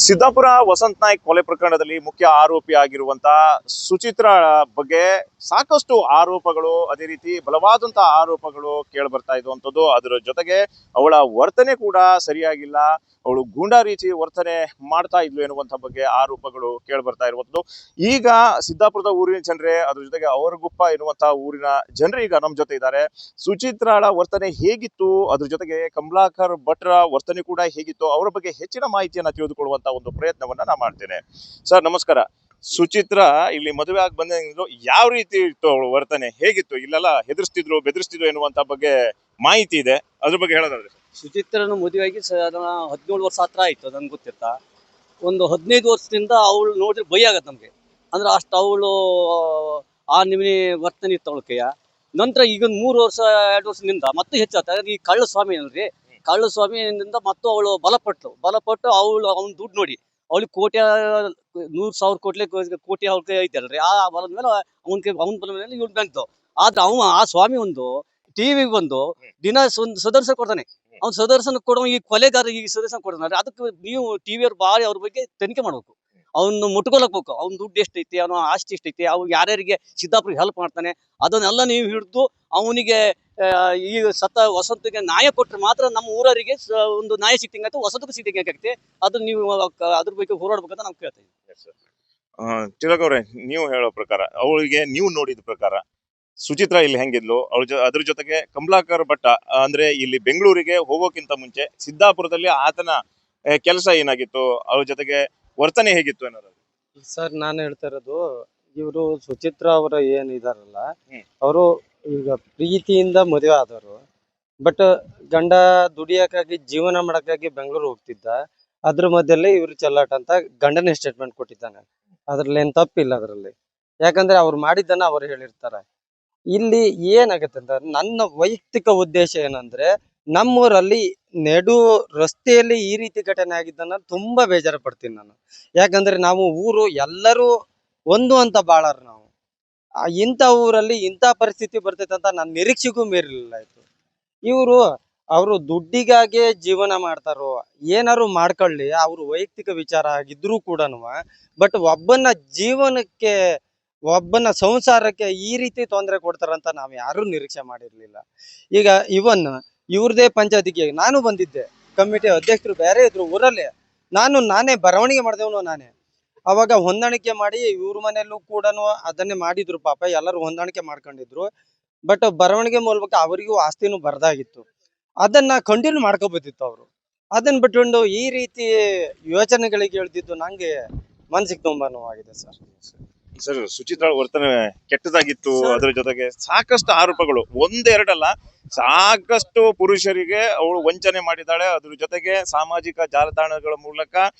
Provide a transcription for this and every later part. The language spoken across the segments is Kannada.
ಸಿದ್ದಾಪುರ ವಸಂತ್ ನಾಯ್ಕ್ ಕೊಲೆ ಪ್ರಕರಣದಲ್ಲಿ ಮುಖ್ಯ ಆರೋಪಿ ಆಗಿರುವಂತಹ ಸುಚಿತ್ರಾ ಬಗ್ಗೆ ಸಾಕಷ್ಟು ಆರೋಪಗಳು, ಅದೇ ರೀತಿ ಬಲವಾದಂತಹ ಆರೋಪಗಳು ಕೇಳಿ ಬರ್ತಾ ಇರುವಂತದ್ದು. ಅದರ ಜೊತೆಗೆ ಅವಳ ವರ್ತನೆ ಕೂಡ ಸರಿಯಾಗಿಲ್ಲ, ಅವಳು ಗೂಂಡಾ ರೀತಿ ವರ್ತನೆ ಮಾಡ್ತಾ ಇದ್ಲು ಎನ್ನುವಂತ ಬಗ್ಗೆ ಆರೋಪಗಳು ಕೇಳಿ ಬರ್ತಾ ಇರುವಂತದ್ದು. ಈಗ ಸಿದ್ದಾಪುರದ ಊರಿನ ಜನರೇ, ಅದ್ರ ಜೊತೆಗೆ ಅವರಗುಪ್ಪ ಎನ್ನುವಂತಹ ಊರಿನ ಜನರು ಈಗ ನಮ್ಮ ಜೊತೆ ಇದ್ದಾರೆ. ಸುಚಿತ್ರಾಳ ವರ್ತನೆ ಹೇಗಿತ್ತು, ಅದ್ರ ಜೊತೆಗೆ ಕಮಲಾಕರ್ ಭಟ್ರ ವರ್ತನೆ ಕೂಡ ಹೇಗಿತ್ತು, ಅವರ ಬಗ್ಗೆ ಹೆಚ್ಚಿನ ಮಾಹಿತಿಯನ್ನ ತಿಳಿದುಕೊಳ್ಳುವಂತ ಒಂದು ಪ್ರಯತ್ನವನ್ನ ನಾನು ಮಾಡ್ತೇನೆ. ಸರ್ ನಮಸ್ಕಾರ. ಸುಚಿತ್ರಾ ಇಲ್ಲಿ ಮದುವೆ ಆಗಿ ಬಂದಿದ್ರು, ಯಾವ ರೀತಿ ಇತ್ತು ಅವಳು ವರ್ತನೆ, ಹೇಗಿತ್ತು? ಇಲ್ಲೆಲ್ಲ ಹೆದರ್ಸ್ತಿದ್ರು, ಬೆದರ್ಸ್ತಿದ್ರು ಎನ್ನುವಂತ ಬಗ್ಗೆ ಮಾಹಿತಿ ಇದೆ, ಅದ್ರ ಬಗ್ಗೆ ಹೇಳೋದಾದ್ರೆ. ಸುಚಿತ್ರನ ಮದುವೆಯಾಗಿ 17 ವರ್ಷ ಹತ್ರ ಆಯ್ತು. ನನ್ಗೆ ಗೊತ್ತಿರ್ತಾ ಒಂದು 15 ವರ್ಷದಿಂದ ಅವಳು ನೋಡ್ರಿ ಭಯ ಆಗತ್ತೆ ನಮ್ಗೆ. ಅಂದ್ರೆ ಅಷ್ಟು ಅವಳು ಆ ನಿಮಿನಿ ವರ್ತನೆ ಇತ್ತು ಅವಳಕೆಯ. ನಂತರ ಈಗ 3 ವರ್ಷ 2 ವರ್ಷದಿಂದ ಮತ್ತೆ ಹೆಚ್ಚಾಗ್ತದೆ. ಈ ಕಳ್ಳ ಸ್ವಾಮಿ ಅಲ್ರಿ, ಕಳ್ಳ ಸ್ವಾಮಿಯಿಂದ ಮತ್ತು ಅವಳು ಬಲಪಟ್ಟು ಅವಳು ಅವ್ನ ದುಡ್ಡು ನೋಡಿ ಅವಳಿಗೆ ಕೋಟಿ 100,000 ಕೋಟಿ ಅವ್ರ ಕೈ ಐತಲ್ರಿ. ಆ ಬಲದ ಮೇಲೆ ಅವನ ಬಲ ಮೇಲೆ ಇವ್ಳು ಬಂತು. ಆದ್ರೆ ಆ ಸ್ವಾಮಿ ಒಂದು ಟಿವಿಗೆ ಬಂದು ದಿನ ಸುದರ್ಶನ ಕೊಡ್ತಾನೆ. ಅವ್ನು ಸುದರ್ಶನ ಕೊಡುವ ಈ ಕೊಲೆಗಾರ ಈ ಸುದರ್ಶನ ಕೊಡ್ತಾನೆ. ಅದಕ್ಕೆ ನೀವು ಟಿವಿಯವ್ರು ಬಾರಿ ಅವ್ರ ಬಗ್ಗೆ ತನಿಖೆ ಮಾಡ್ಬೇಕು. ಅವ್ನು ಮುಟ್ಕೊಳಕ್ಬೇಕು, ಅವ್ನ ದುಡ್ಡು ಎಷ್ಟೈತಿ, ಅವನ ಆಸ್ತಿ ಎಷ್ಟೈತಿ, ಅವ್ನು ಯಾರ್ಯಾರಿಗೆ ಸಿದ್ದಾಪುರಿಗೆ ಹೆಲ್ಪ್ ಮಾಡ್ತಾನೆ, ಅದನ್ನೆಲ್ಲ ನೀವು ಹಿಡಿದು ಅವನಿಗೆ ಈ ಸತ್ತ ವಸಂತಗೆ ನ್ಯಾಯ ಕೊಟ್ಟರೆ ಮಾತ್ರ ನಮ್ಮ ಊರವರಿಗೆ ಒಂದು ನ್ಯಾಯ ಸಿಕ್ಕಿಂಗತ್ತೆ, ವಸಂತಕ್ಕೂ ಸಿಕ್ಕಿಂಗಾಗತ್ತೆ. ಅದನ್ನ ನೀವು ಅದ್ರ ಬಗ್ಗೆ ಹೋರಾಡ್ಬೇಕಂತ ನಾವು ಕೇಳ್ತೀವಿ. ತಿಲಕ್ ಅವ್ರೆ, ನೀವು ಹೇಳೋ ಪ್ರಕಾರ, ಅವಳಿಗೆ ನೀವು ನೋಡಿದ ಪ್ರಕಾರ ಸುಚಿತ್ರಾ ಇಲ್ಲಿ ಹೆಂಗಿದ್ಲು, ಅದ್ರ ಜೊತೆಗೆ ಕಮಲಾಕರ್ ಭಟ್ಟ ಅಂದ್ರೆ ಇಲ್ಲಿ ಬೆಂಗಳೂರಿಗೆ ಹೋಗೋಕ್ಕಿಂತ ಮುಂಚೆ ಸಿದ್ದಾಪುರದಲ್ಲಿ ಆತನ ಕೆಲಸ ಏನಾಗಿತ್ತು, ಅವ್ರ ಜೊತೆಗೆ ವರ್ತನೆ ಹೇಗಿತ್ತು ಅನ್ನೋದು. ಸರ್ ನಾನು ಹೇಳ್ತಾ ಇರೋದು, ಇವರು ಸುಚಿತ್ರಾ ಅವರ ಏನಿದಾರಲ್ಲ, ಅವರು ಈಗ ಪ್ರೀತಿಯಿಂದ ಮದುವೆ ಆದವರು. ಬಟ್ ಗಂಡ ದುಡಿಯಕ್ಕಾಗಿ ಜೀವನ ಮಾಡಕ್ಕಾಗಿ ಬೆಂಗಳೂರು ಹೋಗ್ತಿದ್ದ. ಅದ್ರ ಮಧ್ಯದಲ್ಲಿ ಇವ್ರು ಚೆಲ್ಲಾಟ ಅಂತ ಗಂಡನೇ ಸ್ಟೇಟ್ಮೆಂಟ್ ಕೊಟ್ಟಿದ್ದಾನೆ. ಅದ್ರಲ್ಲಿ ಏನ್ ತಪ್ಪಿಲ್ಲ ಅದರಲ್ಲಿ. ಯಾಕಂದ್ರೆ ಅವ್ರು ಮಾಡಿದ್ದನ್ನ ಅವ್ರು ಹೇಳಿರ್ತಾರೆ. ಇಲ್ಲಿ ಏನಾಗತ್ತೆ ಅಂತ ನನ್ನ ವೈಯಕ್ತಿಕ ಉದ್ದೇಶ ಏನಂದ್ರೆ, ನಮ್ಮೂರಲ್ಲಿ ನೆಡು ರಸ್ತೆಯಲ್ಲಿ ಈ ರೀತಿ ಘಟನೆ ಆಗಿದ್ದನ್ನ ತುಂಬಾ ಬೇಜಾರು ಪಡ್ತೀನಿ ನಾನು. ಯಾಕಂದ್ರೆ ನಾವು ಊರು ಎಲ್ಲರೂ ಒಂದು ಅಂತ ಬಾಳಾರ ನಾವು. ಇಂಥ ಊರಲ್ಲಿ ಇಂಥ ಪರಿಸ್ಥಿತಿ ಬರ್ತೈತೆ ಅಂತ ನಾನು ನಿರೀಕ್ಷೆಗೂ ಮೀರಿರ್ಲಿಲ್ಲ ಇತ್ತು. ಇವರು ಅವರು ದುಡ್ಡಿಗಾಗೆ ಜೀವನ ಮಾಡ್ತಾರೋ, ಏನಾರು ಮಾಡ್ಕೊಳ್ಳಿ, ಅವ್ರ ವೈಯಕ್ತಿಕ ವಿಚಾರ ಆಗಿದ್ರು ಕೂಡ. ಬಟ್ ಒಬ್ಬನ ಜೀವನಕ್ಕೆ, ಒಬ್ಬನ ಸಂಸಾರಕ್ಕೆ ಈ ರೀತಿ ತೊಂದರೆ ಕೊಡ್ತಾರಂತ ನಾವ್ ಯಾರು ನಿರೀಕ್ಷೆ ಮಾಡಿರ್ಲಿಲ್ಲ. ಈಗ ಇವನ್ ಇವ್ರದೇ ಪಂಚಾಯತಿಗೆ ನಾನು ಬಂದಿದ್ದೆ, ಕಮಿಟಿ ಅಧ್ಯಕ್ಷರು ಬೇರೆ ಇದ್ರು ಊರಲ್ಲಿ. ನಾನೇ ಬರವಣಿಗೆ ಮಾಡ್ದೇವನು ನಾನೇ. ಅವಾಗ ಹೊಂದಾಣಿಕೆ ಮಾಡಿ ಇವ್ರ ಮನೆಯಲ್ಲೂ ಕೂಡ ಅದನ್ನೇ ಮಾಡಿದ್ರು. ಪಾಪ ಎಲ್ಲರೂ ಹೊಂದಾಣಿಕೆ ಮಾಡ್ಕೊಂಡಿದ್ರು. ಬಟ್ ಬರವಣಿಗೆ ಮೂಲಕ ಅವರಿಗೂ ಆಸ್ತಿನೂ ಬರ್ದಾಗಿತ್ತು. ಅದನ್ನ ಕಂಟಿನ್ಯೂ ಮಾಡ್ಕೋಬೋದಿತ್ತು ಅವರು. ಅದನ್ನ ಬಿಟ್ಕೊಂಡು ಈ ರೀತಿ ಯೋಚನೆಗಳಿಗೆ ಹೇಳ್ತಿದ್ದು ನಂಗೆ ಮನ್ಸಿಗೆ ತುಂಬಾ ನೋವಾಗಿದೆ ಸರ್. ಸರ್, ಸುಚಿತ್ರಾ ವರ್ತನೆ ಕೆಟ್ಟದಾಗಿತ್ತು, ಅದ್ರ ಜೊತೆಗೆ ಸಾಕಷ್ಟು ಆರೋಪಗಳು, ಒಂದೆರಡಲ್ಲ, ಸಾಕಷ್ಟು ಪುರುಷರಿಗೆ ಅವಳು ವಂಚನೆ ಮಾಡಿದ್ದಾಳೆ. ಅದ್ರ ಜೊತೆಗೆ ಸಾಮಾಜಿಕ ಜಾಲತಾಣಗಳ ಮೂಲಕ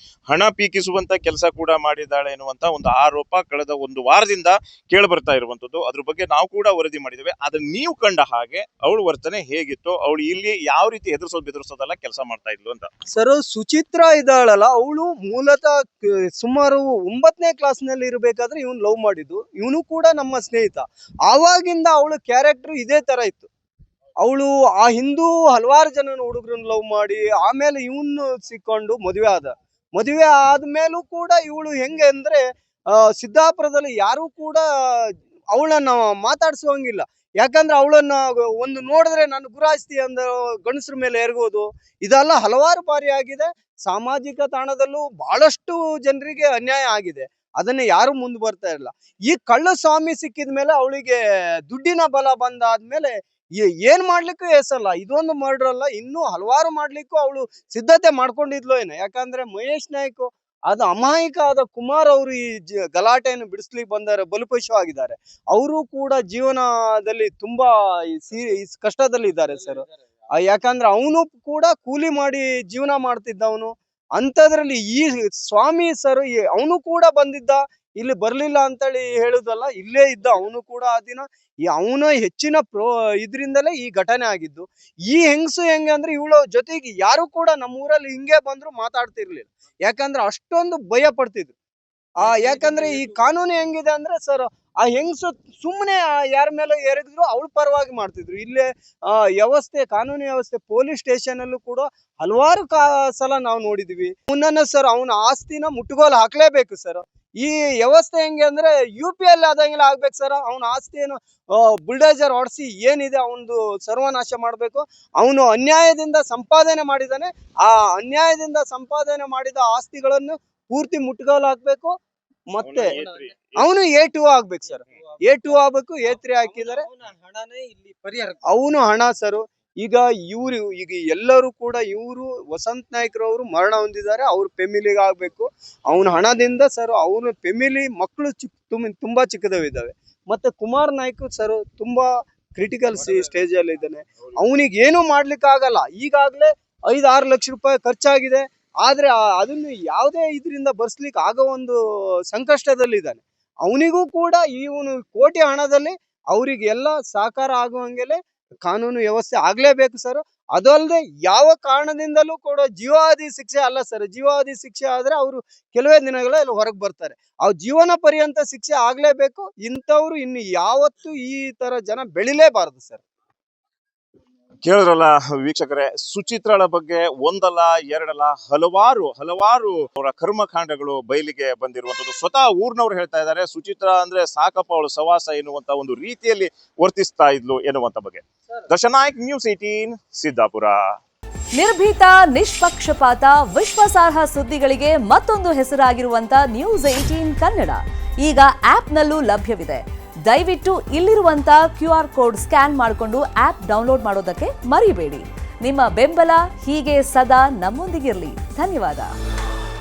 ಹಣ ಪೀಕಿಸುವಂತ ಕೆಲಸ ಕೂಡ ಮಾಡಿದ್ದಾಳೆ ಎನ್ನುವಂತ ಒಂದು ಆರೋಪ ಕಳೆದ ಒಂದು ವಾರದಿಂದ ಕೇಳಿ ಬರ್ತಾ ಇರುವಂತದ್ದು. ಅದ್ರ ಬಗ್ಗೆ ನಾವು ಕೂಡ ವರದಿ ಮಾಡಿದ್ದೇವೆ. ಆದ್ರೆ ನೀವು ಕಂಡ ಹಾಗೆ ಅವಳು ವರ್ತನೆ ಹೇಗಿತ್ತು, ಅವಳು ಇಲ್ಲಿ ಯಾವ ರೀತಿ ಬೆದರ್ಸೋದೆಲ್ಲ ಕೆಲಸ ಮಾಡ್ತಾ ಇದ್ಲು ಅಂತ. ಸರ್, ಸುಚಿತ್ರಾ ಇದ್ದಾಳಲ್ಲ, ಅವಳು ಮೂಲತಃ ಸುಮಾರು 9ನೇ ಕ್ಲಾಸ್ ನಲ್ಲಿ ಇರಬೇಕಾದ್ರೆ ಇವನು ಲವ್ ಮಾಡಿದ್ದು. ಇವನು ಕೂಡ ನಮ್ಮ ಸ್ನೇಹಿತ. ಆವಾಗಿಂದ ಅವಳ ಕ್ಯಾರೆಕ್ಟರ್ ಇದೇ ತರ ಇತ್ತು. ಅವಳು ಆ ಹಿಂದೂ ಹಲವಾರು ಜನ ಹುಡುಗರನ್ನ ಲವ್ ಮಾಡಿ ಆಮೇಲೆ ಇವನು ಸಿಕ್ಕೊಂಡು ಮದುವೆ ಆದ್ಮೇಲೂ ಕೂಡ ಇವಳು ಹೆಂಗೆ ಅಂದ್ರೆ ಸಿದ್ದಾಪುರದಲ್ಲಿ ಯಾರು ಕೂಡ ಅವಳನ್ನ ಮಾತಾಡ್ಸೋಂಗಿಲ್ಲ. ಯಾಕಂದ್ರೆ ಅವಳನ್ನ ಒಂದು ನೋಡಿದ್ರೆ ನಾನು ಗುರಾಸ್ತಿ ಅಂದ ಗಂಡಸ್ರ ಮೇಲೆ ಎರಗೋದು ಇದೆಲ್ಲ ಹಲವಾರು ಬಾರಿ ಆಗಿದೆ. ಸಾಮಾಜಿಕ ತಾಣದಲ್ಲೂ ಬಹಳಷ್ಟು ಜನರಿಗೆ ಅನ್ಯಾಯ ಆಗಿದೆ. ಅದನ್ನ ಯಾರು ಮುಂದೆ ಬರ್ತಾ ಇಲ್ಲ. ಈ ಕಳ್ಳ ಸ್ವಾಮಿ ಸಿಕ್ಕಿದ ಮೇಲೆ ಅವಳಿಗೆ ದುಡ್ಡಿನ ಬಲ ಬಂದಾದ್ಮೇಲೆ ಏನ್ ಮಾಡ್ಲಿಕ್ಕೂ ಹೆಸಲ್ಲ. ಇದೊಂದು ಮರ್ಡರ್ ಅಲ್ಲ, ಇನ್ನೂ ಹಲವಾರು ಮಾಡ್ಲಿಕ್ಕೂ ಅವಳು ಸಿದ್ಧತೆ ಮಾಡ್ಕೊಂಡಿದ್ಲು ಏನೋ. ಯಾಕಂದ್ರೆ ಮಹೇಶ್ ನಾಯ್ಕ ಅದು ಅಮಾಯಕ ಆದ ಕುಮಾರ್ ಅವರು ಈ ಗಲಾಟೆಯನ್ನು ಬಿಡಿಸ್ಲಿಕ್ಕೆ ಬಲಿಪಶು ಆಗಿದ್ದಾರೆ. ಅವರು ಕೂಡ ಜೀವನದಲ್ಲಿ ತುಂಬಾ ಕಷ್ಟದಲ್ಲಿ ಇದ್ದಾರೆ ಸರ್. ಯಾಕಂದ್ರೆ ಅವನು ಕೂಡ ಕೂಲಿ ಮಾಡಿ ಜೀವನ ಮಾಡ್ತಿದ್ದವನು. ಅಂತದ್ರಲ್ಲಿ ಈ ಸ್ವಾಮಿ ಸರ್ ಅವನು ಕೂಡ ಬಂದಿದ್ದ, ಇಲ್ಲಿ ಬರ್ಲಿಲ್ಲ ಅಂತೇಳಿ ಹೇಳುದಲ್ಲ, ಇಲ್ಲೇ ಇದ್ದ ಅವನು ಕೂಡ. ಆ ದಿನ ಅವನ ಹೆಚ್ಚಿನ ಇದ್ರಿಂದಲೇ ಈ ಘಟನೆ ಆಗಿದ್ದು. ಈ ಹೆಂಗಸು ಹೆಂಗೆ ಅಂದ್ರೆ ಇವಳ ಜೊತೆಗೆ ಯಾರು ಕೂಡ ನಮ್ಮೂರಲ್ಲಿ ಹಿಂಗೆ ಬಂದ್ರು ಮಾತಾಡ್ತಿರ್ಲಿಲ್ಲ. ಯಾಕಂದ್ರೆ ಅಷ್ಟೊಂದು ಭಯ ಪಡ್ತಿದ್ರು. ಯಾಕಂದ್ರೆ ಈ ಕಾನೂನು ಹೆಂಗಿದೆ ಅಂದ್ರೆ ಸರ್, ಆ ಹೆಂಗಸು ಸುಮ್ಮನೆ ಯಾರ ಮೇಲೆ ಎರಗಿದ್ರು ಅವಳ ಪರವಾಗಿ ಮಾಡ್ತಿದ್ರು. ಇಲ್ಲೇ ವ್ಯವಸ್ಥೆ, ಕಾನೂನು ವ್ಯವಸ್ಥೆ, ಪೊಲೀಸ್ ಸ್ಟೇಷನ್ ಅಲ್ಲೂ ಕೂಡ ಹಲವಾರು ಸಲ ನಾವು ನೋಡಿದೀವಿ. ಮುನ್ನ ಸರ್ ಅವನ ಆಸ್ತಿನ ಮುಟ್ಟುಗೋಲು ಹಾಕ್ಲೇಬೇಕು ಸರ್. ಈ ವ್ಯವಸ್ಥೆ ಹೆಂಗೆ ಅಂದ್ರೆ UP ಅಲ್ಲಿ ಆದಂಗೆಲ್ಲ ಆಗ್ಬೇಕು ಸರ್. ಅವನ ಆಸ್ತಿಯನ್ನು ಬುಲ್ಡೋಜರ್ ಹೊಡ್ಸಿ ಏನಿದೆ ಅವನದು ಸರ್ವನಾಶ ಮಾಡ್ಬೇಕು. ಅವನು ಅನ್ಯಾಯದಿಂದ ಸಂಪಾದನೆ ಮಾಡಿದಾನೆ, ಆ ಅನ್ಯಾಯದಿಂದ ಸಂಪಾದನೆ ಮಾಡಿದ ಆಸ್ತಿಗಳನ್ನು ಪೂರ್ತಿ ಮುಟ್ಟುಗೋಲು ಹಾಕ್ಬೇಕು. ಮತ್ತೆ ಅವನು A2 ಆಗ್ಬೇಕು ಸರ್. A2 ಆಗ್ಬೇಕು. A3 ಹಾಕಿದ್ದಾರೆ. ಅವನು ಹಣ ಸರ್. ಈಗ ಎಲ್ಲರೂ ಕೂಡ ಇವರು ವಸಂತ್ ನಾಯ್ಕರವರು ಮರಣ ಹೊಂದಿದ್ದಾರೆ. ಅವ್ರ ಫ್ಯಾಮಿಲಿಗೆ ಆಗ್ಬೇಕು. ಅವನ ಹಣದಿಂದ ಸರ್ ಅವನ ಫ್ಯಾಮಿಲಿ ಮಕ್ಕಳು ತುಂಬಾ ಚಿಕ್ಕದವಿದ್ದಾವೆ. ಮತ್ತೆ ಕುಮಾರ್ ನಾಯ್ಕ ಸರ್ ತುಂಬಾ ಕ್ರಿಟಿಕಲ್ ಸ್ಟೇಜ್ ಅಲ್ಲಿ ಇದ್ದಾನೆ. ಅವನಿಗೆ ಏನು ಮಾಡ್ಲಿಕ್ಕೆ ಆಗಲ್ಲ. ಈಗಾಗಲೇ 5-6 ಲಕ್ಷ ರೂಪಾಯಿ ಖರ್ಚಾಗಿದೆ. ಆದ್ರೆ ಅದನ್ನು ಯಾವುದೇ ಇದರಿಂದ ಬರ್ಸ್ಲಿಕ್ಕೆ ಆಗೋ ಒಂದು ಸಂಕಷ್ಟದಲ್ಲಿದ್ದಾನೆ. ಅವನಿಗೂ ಕೂಡ ಇವನು ಕೋಟಿ ಹಣದಲ್ಲಿ ಅವರಿಗೆಲ್ಲ ಸಹಕಾರ ಆಗುವಂಗೆಲೆ ಕಾನೂನು ವ್ಯವಸ್ಥೆ ಆಗ್ಲೇಬೇಕು ಸರ್. ಅದಲ್ಲದೆ ಯಾವ ಕಾರಣದಿಂದಲೂ ಕೂಡ ಜೀವಾವಧಿ ಶಿಕ್ಷೆ ಅಲ್ಲ ಸರ್. ಜೀವಾವಧಿ ಶಿಕ್ಷೆ ಆದ್ರೆ ಅವರು ಕೆಲವೇ ದಿನಗಳಲ್ಲಿ ಹೊರಗೆ ಬರ್ತಾರೆ. ಜೀವನ ಪರ್ಯಂತ ಶಿಕ್ಷೆ ಆಗ್ಲೇಬೇಕು. ಇಂಥವ್ರು ಇನ್ನು ಯಾವತ್ತೂ ಈ ತರ ಜನ ಬೆಳಿಲೇಬಾರದು ಸರ್. ಕೇಳಿದ್ರಲ್ಲ ವೀಕ್ಷಕರೇ, ಸುಚಿತ್ರಳ ಬಗ್ಗೆ ಒಂದಲ್ಲ ಎರಡಲ್ಲ ಹಲವಾರು ಅವರ ಕರ್ಮಕಾಂಡಗಳು ಬಯಲಿಗೆ ಬಂದಿರುವಂತದ್ದು. ಸ್ವತಃ ಊರ್ನವ್ರು ಹೇಳ್ತಾ ಇದ್ದಾರೆ, ಸುಚಿತ್ರ ಅಂದ್ರೆ ಸಾಕಪ್ಪ ಅವಳು ಸವಾಸ ಎನ್ನುವಂತ ಒಂದು ರೀತಿಯಲ್ಲಿ ವರ್ತಿಸ್ತಾ ಇದ್ಲು ಎನ್ನುವಂತ ಬಗ್ಗೆ. ದರ್ಶನಾಯಕ್, ನ್ಯೂಸ್ 18 ಸಿದ್ದಾಪುರ. ನಿರ್ಭೀತ, ನಿಷ್ಪಕ್ಷಪಾತ, ವಿಶ್ವಾಸಾರ್ಹ ಸುದ್ದಿಗಳಿಗೆ ಮತ್ತೊಂದು ಹೆಸರಾಗಿರುವಂತ ನ್ಯೂಸ್ 18 ಕನ್ನಡ ಈಗ ಆಪ್ನಲ್ಲೂ ಲಭ್ಯವಿದೆ. ದಯವಿಟ್ಟು ಇಲ್ಲಿರುವಂತ QR ಕೋಡ್ ಸ್ಕ್ಯಾನ್ ಮಾಡಿಕೊಂಡು ಆಪ್ ಡೌನ್ಲೋಡ್ ಮಾಡೋದಕ್ಕೆ ಮರಿಬೇಡಿ. ನಿಮ್ಮ ಬೆಂಬಲ ಹೀಗೆ ಸದಾ ನಮ್ಮೊಂದಿಗಿರಲಿ. ಧನ್ಯವಾದ.